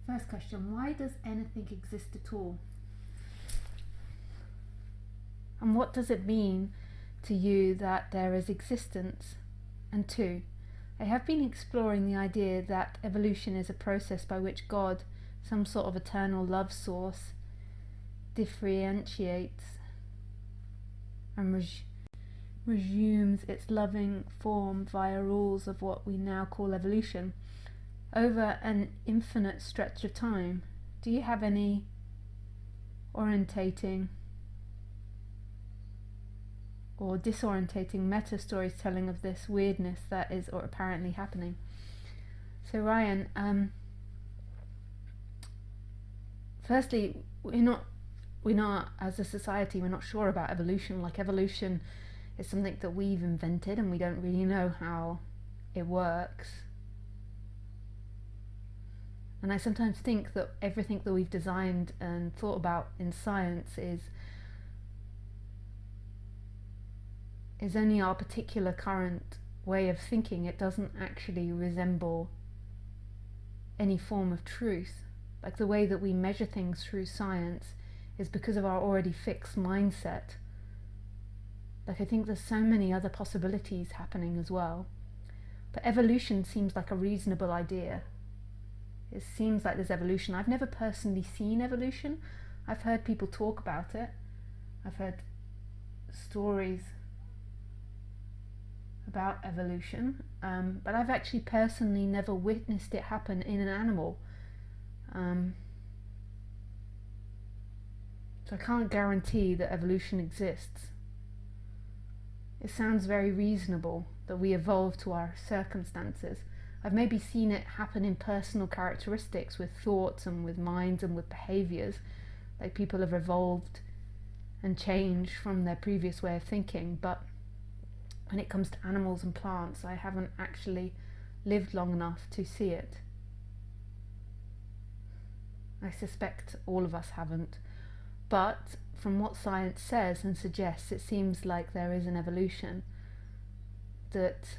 First question, why does anything exist at all? And what does it mean to you that there is existence? And 2, I have been exploring the idea that evolution is a process by which God, some sort of eternal love source, differentiates and resumes its loving form via rules of what we now call evolution over an infinite stretch of time. Do you have any orientating or disorientating meta stories telling of this weirdness that is or apparently happening? So Ryan, firstly, we're not as a society, we're not sure about evolution. Like, evolution is something that we've invented and we don't really know how it works. And I sometimes think that everything that we've designed and thought about in science is only our particular current way of thinking. It doesn't actually resemble any form of truth. Like, the way that we measure things through science is because of our already fixed mindset. Like, I think there's so many other possibilities happening as well. But evolution seems like a reasonable idea. It seems like there's evolution. I've never personally seen evolution. I've heard people talk about it. I've heard stories about evolution, but I've actually personally never witnessed it happen in an animal. So I can't guarantee that evolution exists. It sounds very reasonable that we evolve to our circumstances. I've maybe seen it happen in personal characteristics with thoughts and with minds and with behaviours, like people have evolved and changed from their previous way of thinking. But when it comes to animals and plants, I haven't actually lived long enough to see it. I suspect all of us haven't. But from what science says and suggests, it seems like there is an evolution, that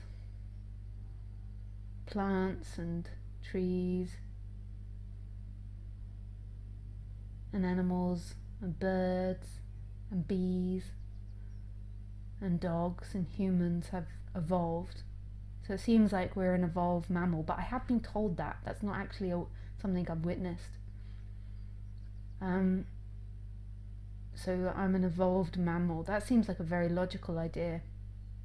plants and trees and animals and birds and bees and dogs and humans have evolved. So it seems like we're an evolved mammal, but I have been told that. That's not actually something I've witnessed. So I'm an evolved mammal. That seems like a very logical idea.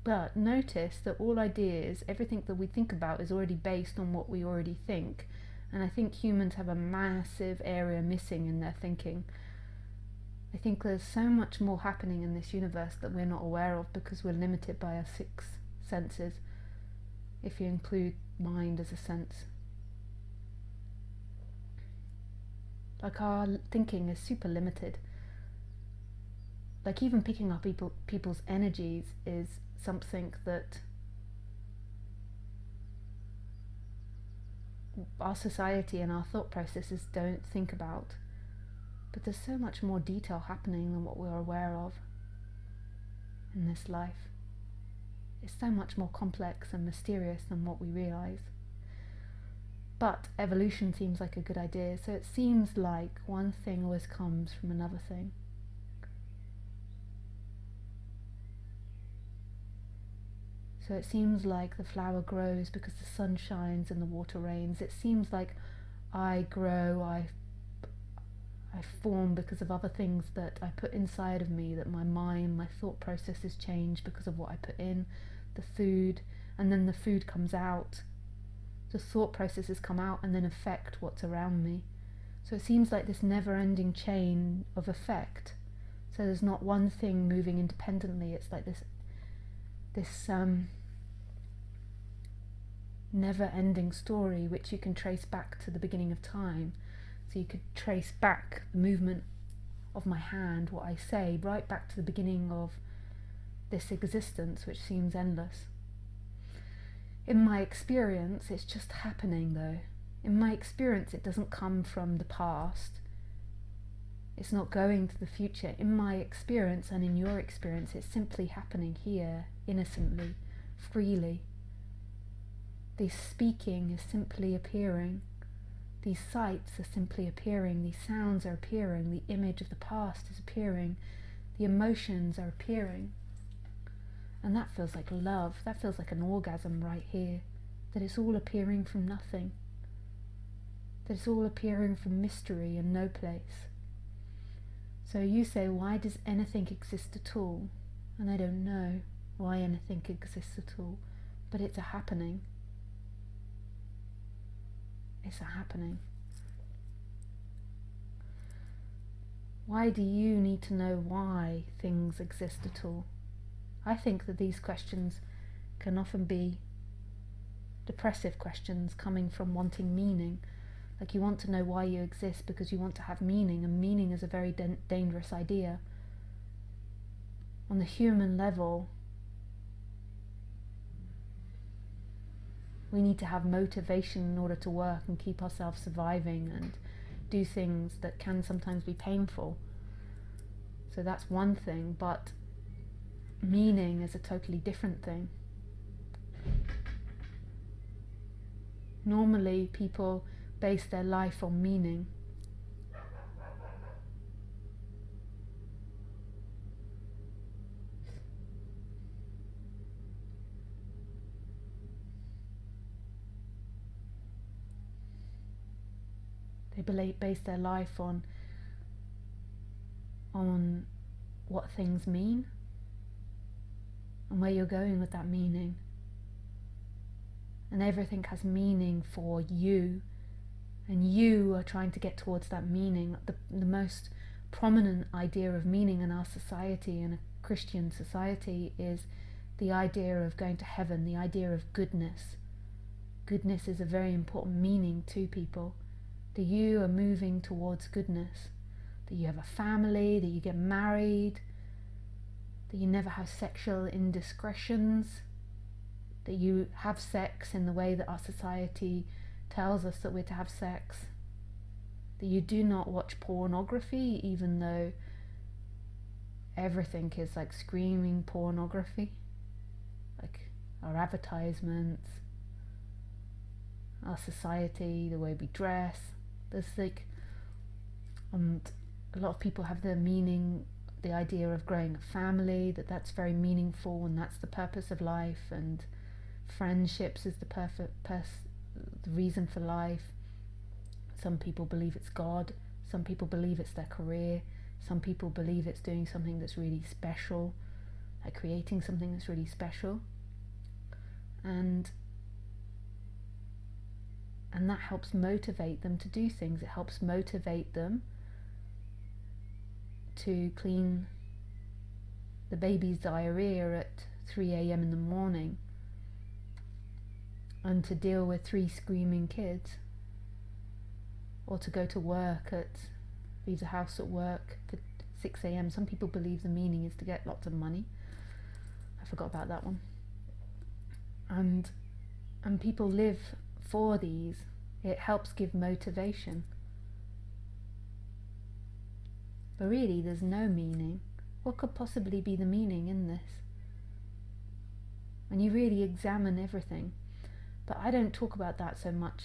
But notice that all ideas, everything that we think about, is already based on what we already think. And I think humans have a massive area missing in their thinking. I think there's so much more happening in this universe that we're not aware of because we're limited by our 6 senses, if you include mind as a sense. Like, our thinking is super limited. Like, even picking up people's energies is something that our society and our thought processes don't think about. But there's so much more detail happening than what we're aware of in this life. It's so much more complex and mysterious than what we realise. But evolution seems like a good idea, so it seems like one thing always comes from another thing. So it seems like the flower grows because the sun shines and the water rains. It seems like I grow, I form because of other things that I put inside of me, that my mind, my thought processes change because of what I put in, the food, and then the food comes out. The thought processes come out and then affect what's around me. So it seems like this never-ending chain of effect. So there's not one thing moving independently. It's like this never-ending story which you can trace back to the beginning of time. So you could trace back the movement of my hand, what I say, right back to the beginning of this existence, which seems endless. In my experience, it's just happening though. In my experience, it doesn't come from the past. It's not going to the future. In my experience and in your experience, it's simply happening here, innocently, freely. This speaking is simply appearing. These sights are simply appearing, these sounds are appearing, the image of the past is appearing, the emotions are appearing. And that feels like love, that feels like an orgasm right here, that it's all appearing from nothing, that it's all appearing from mystery and no place. So you say, why does anything exist at all? And I don't know why anything exists at all, but it's a happening. It's a happening. Why do you need to know why things exist at all? I think that these questions can often be depressive questions coming from wanting meaning. Like you want to know why you exist because you want to have meaning, and meaning is a very dangerous idea. On the human level, we need to have motivation in order to work and keep ourselves surviving and do things that can sometimes be painful. So that's one thing, but meaning is a totally different thing. Normally people base their life on meaning. They base their life on what things mean and where you're going with that meaning. And everything has meaning for you, and you are trying to get towards that meaning. The most prominent idea of meaning in our society, in a Christian society, is the idea of going to heaven, the idea of goodness. Goodness is a very important meaning to people. That you are moving towards goodness, that you have a family, that you get married, that you never have sexual indiscretions, that you have sex in the way that our society tells us that we're to have sex, that you do not watch pornography even though everything is like screaming pornography, like our advertisements, our society, the way we dress. There's like, and a lot of people have the meaning, the idea of growing a family, that's very meaningful and that's the purpose of life, and friendships is the reason for life. Some people believe it's God, some people believe it's their career, some people believe it's doing something that's really special, like creating something that's really special. And that helps motivate them to do things. It helps motivate them to clean the baby's diarrhea at 3 a.m. in the morning, and to deal with 3 screaming kids, or to go to work leave the house at work for 6 a.m. Some people believe the meaning is to get lots of money. I forgot about that one. And people live for these. It helps give motivation. But really, there's no meaning. What could possibly be the meaning in this? And you really examine everything. But I don't talk about that so much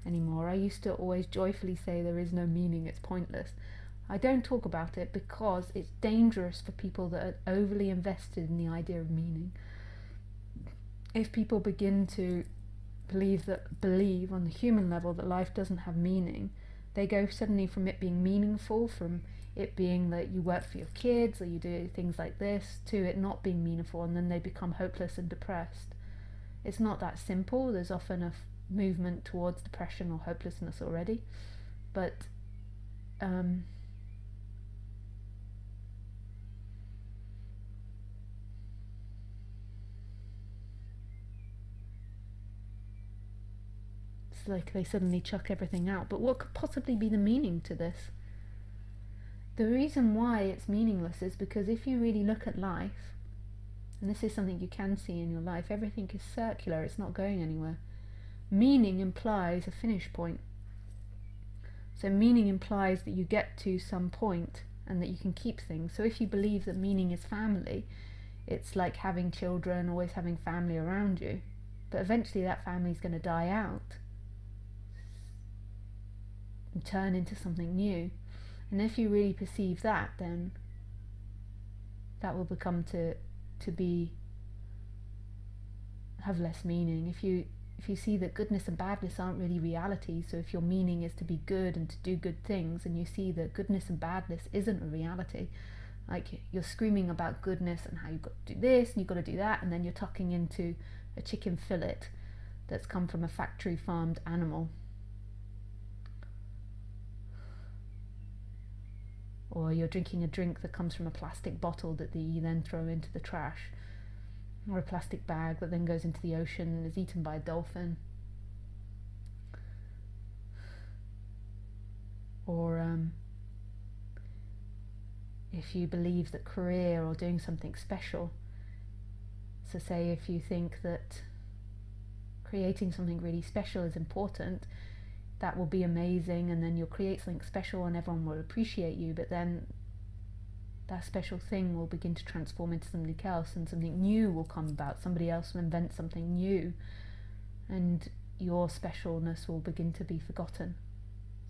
anymore. I used to always joyfully say there is no meaning, it's pointless. I don't talk about it because it's dangerous for people that are overly invested in the idea of meaning. If people begin to believe on the human level that life doesn't have meaning, they go suddenly from it being meaningful, from it being that you work for your kids or you do things like this, to it not being meaningful, and then they become hopeless and depressed. It's not that simple. There's often a movement towards depression or hopelessness already, but it's like they suddenly chuck everything out. But what could possibly be the meaning to this? The reason why it's meaningless is because if you really look at life, and this is something you can see in your life, everything is circular, it's not going anywhere. Meaning implies a finish point. So meaning implies that you get to some point and that you can keep things. So if you believe that meaning is family, it's like having children, always having family around you. But eventually that family is going to die out. and turn into something new. And if you really perceive that, then that will become to be have less meaning. If you see that goodness and badness aren't really reality, so if your meaning is to be good and to do good things, and you see that goodness and badness isn't a reality, like you're screaming about goodness and how you've got to do this and you've got to do that, and then you're tucking into a chicken fillet that's come from a factory farmed animal, or you're drinking a drink that comes from a plastic bottle that you then throw into the trash, or a plastic bag that then goes into the ocean and is eaten by a dolphin, or if you believe that career or doing something special, so say if you think that creating something really special is important, that will be amazing, and then you'll create something special and everyone will appreciate you, but then that special thing will begin to transform into something else, and something new will come about. Somebody else will invent something new, and your specialness will begin to be forgotten.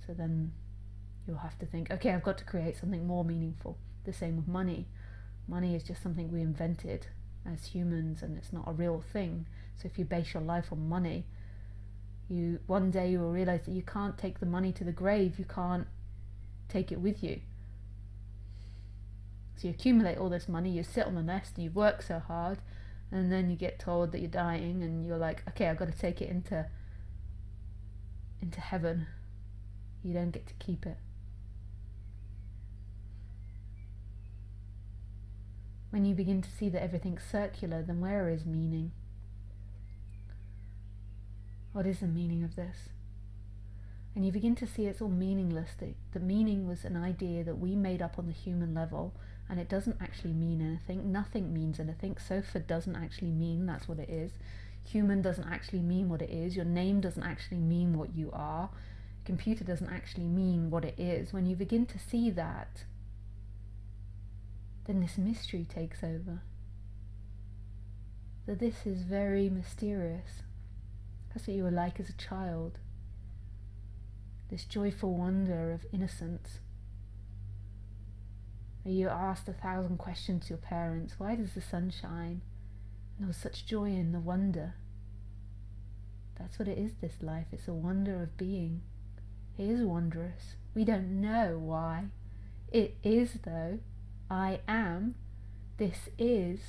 So then you'll have to think, okay, I've got to create something more meaningful. The same with money. Money is just something we invented as humans, and it's not a real thing. So if you base your life on money, one day you will realize that you can't take the money to the grave. You can't take it with you. So you accumulate all this money, you sit on the nest and you work so hard, and then you get told that you're dying, and you're like, okay, I've got to take it into heaven. You don't get to keep it. When you begin to see that everything's circular, then where is meaning? What is the meaning of this? And you begin to see it's all meaningless. The meaning was an idea that we made up on the human level, and it doesn't actually mean anything. Nothing means anything. Sofa doesn't actually mean that's what it is. Human doesn't actually mean what it is. Your name doesn't actually mean what you are. Computer doesn't actually mean what it is. When you begin to see that, then this mystery takes over. That this is very mysterious. That's what you were like as a child. This joyful wonder of innocence. You asked 1,000 questions to your parents. Why does the sun shine? And there was such joy in the wonder. That's what it is, this life. It's a wonder of being. It is wondrous. We don't know why. It is, though. I am. This is.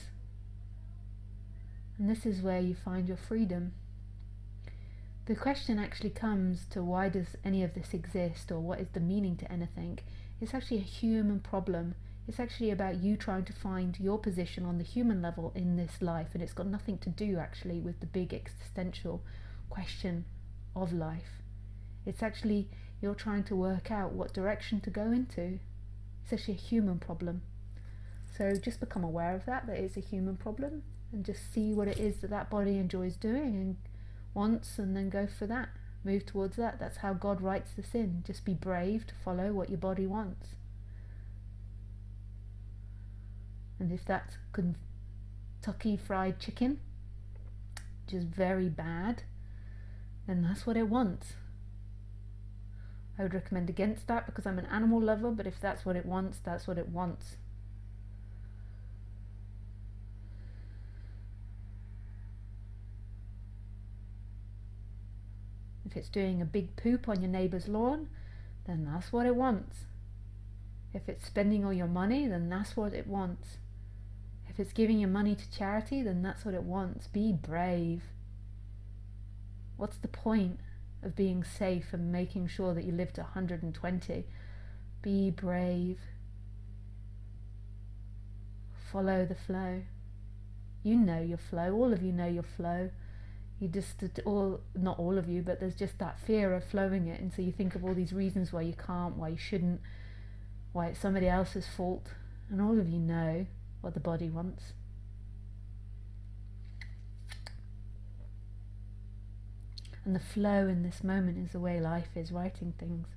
And this is where you find your freedom. The question actually comes to why does any of this exist, or what is the meaning to anything? It's actually a human problem. It's actually about you trying to find your position on the human level in this life, and it's got nothing to do actually with the big existential question of life. It's actually you're trying to work out what direction to go into. It's actually a human problem. So just become aware of that it's a human problem, and just see what it is that body enjoys doing and wants, and then go for that. Move towards that. That's how God writes this in. Just be brave to follow what your body wants. And if that's Kentucky Fried Chicken, which is very bad, then that's what it wants. I would recommend against that because I'm an animal lover, but if that's what it wants, that's what it wants. If it's doing a big poop on your neighbour's lawn, then that's what it wants. If it's spending all your money, then that's what it wants. If it's giving your money to charity, then that's what it wants. Be brave. What's the point of being safe and making sure that you live to 120? Be brave. Follow the flow. You know your flow. All of you know your flow. You just, not all of you, but there's just that fear of flowing it, and so you think of all these reasons why you can't, why you shouldn't, why it's somebody else's fault, and all of you know what the body wants. And the flow in this moment is the way life is writing things.